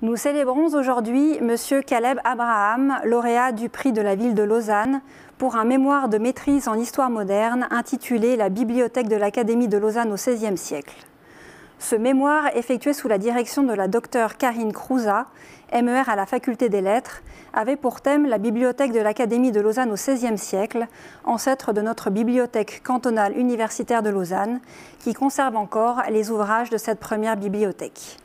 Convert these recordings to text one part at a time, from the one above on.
Nous célébrons aujourd'hui Monsieur Caleb Abraham, lauréat du prix de la ville de Lausanne, pour un mémoire de maîtrise en histoire moderne intitulé « La bibliothèque de l'Académie de Lausanne au XVIe siècle ». Ce mémoire, effectué sous la direction de la docteure Karine Crouza, MER à la Faculté des Lettres, avait pour thème la bibliothèque de l'Académie de Lausanne au XVIe siècle, ancêtre de notre bibliothèque cantonale universitaire de Lausanne, qui conserve encore les ouvrages de cette première bibliothèque.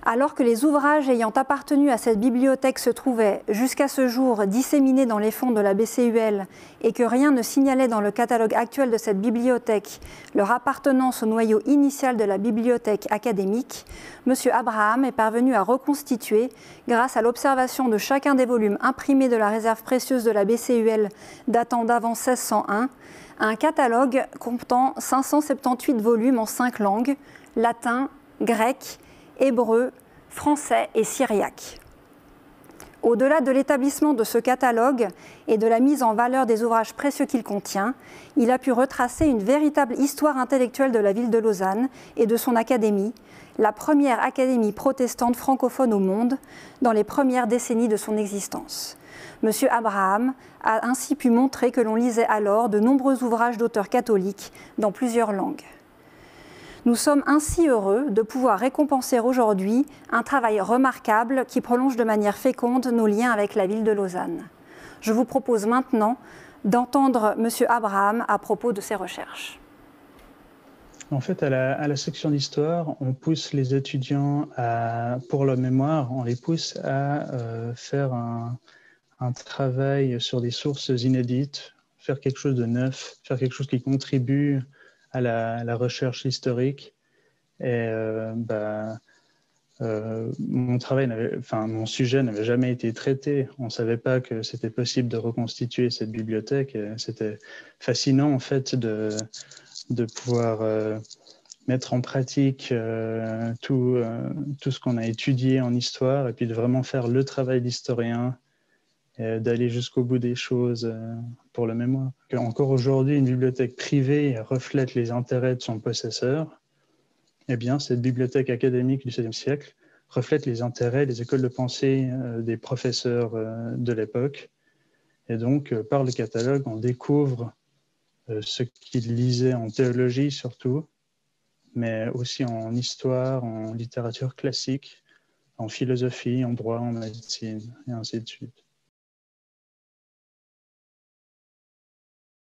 Alors que les ouvrages ayant appartenu à cette bibliothèque se trouvaient, jusqu'à ce jour, disséminés dans les fonds de la BCUL et que rien ne signalait dans le catalogue actuel de cette bibliothèque leur appartenance au noyau initial de la bibliothèque académique, M. Abraham est parvenu à reconstituer, grâce à l'observation de chacun des volumes imprimés de la réserve précieuse de la BCUL datant d'avant 1601, un catalogue comptant 578 volumes en 5 langues, latin, grec, hébreu, français et syriaque. Au-delà de l'établissement de ce catalogue et de la mise en valeur des ouvrages précieux qu'il contient, il a pu retracer une véritable histoire intellectuelle de la ville de Lausanne et de son académie, la première académie protestante francophone au monde, dans les premières décennies de son existence. M. Abraham a ainsi pu montrer que l'on lisait alors de nombreux ouvrages d'auteurs catholiques dans plusieurs langues. Nous sommes ainsi heureux de pouvoir récompenser aujourd'hui un travail remarquable qui prolonge de manière féconde nos liens avec la ville de Lausanne. Je vous propose maintenant d'entendre M. Abraham à propos de ses recherches. En fait, à la section d'histoire, on pousse les étudiants, pour leur mémoire, on les pousse à faire un travail sur des sources inédites, faire quelque chose de neuf, faire quelque chose qui contribue à la recherche historique. Et mon sujet n'avait jamais été traité. On ne savait pas que c'était possible de reconstituer cette bibliothèque. C'était fascinant en fait de pouvoir mettre en pratique tout ce qu'on a étudié en histoire et puis de vraiment faire le travail d'historien, d'aller jusqu'au bout des choses pour le mémoire. Encore aujourd'hui, une bibliothèque privée reflète les intérêts de son possesseur. Eh bien, cette bibliothèque académique du XVIe siècle reflète les intérêts des écoles de pensée des professeurs de l'époque. Et donc, par le catalogue, on découvre ce qu'ils lisaient en théologie surtout, mais aussi en histoire, en littérature classique, en philosophie, en droit, en médecine, et ainsi de suite.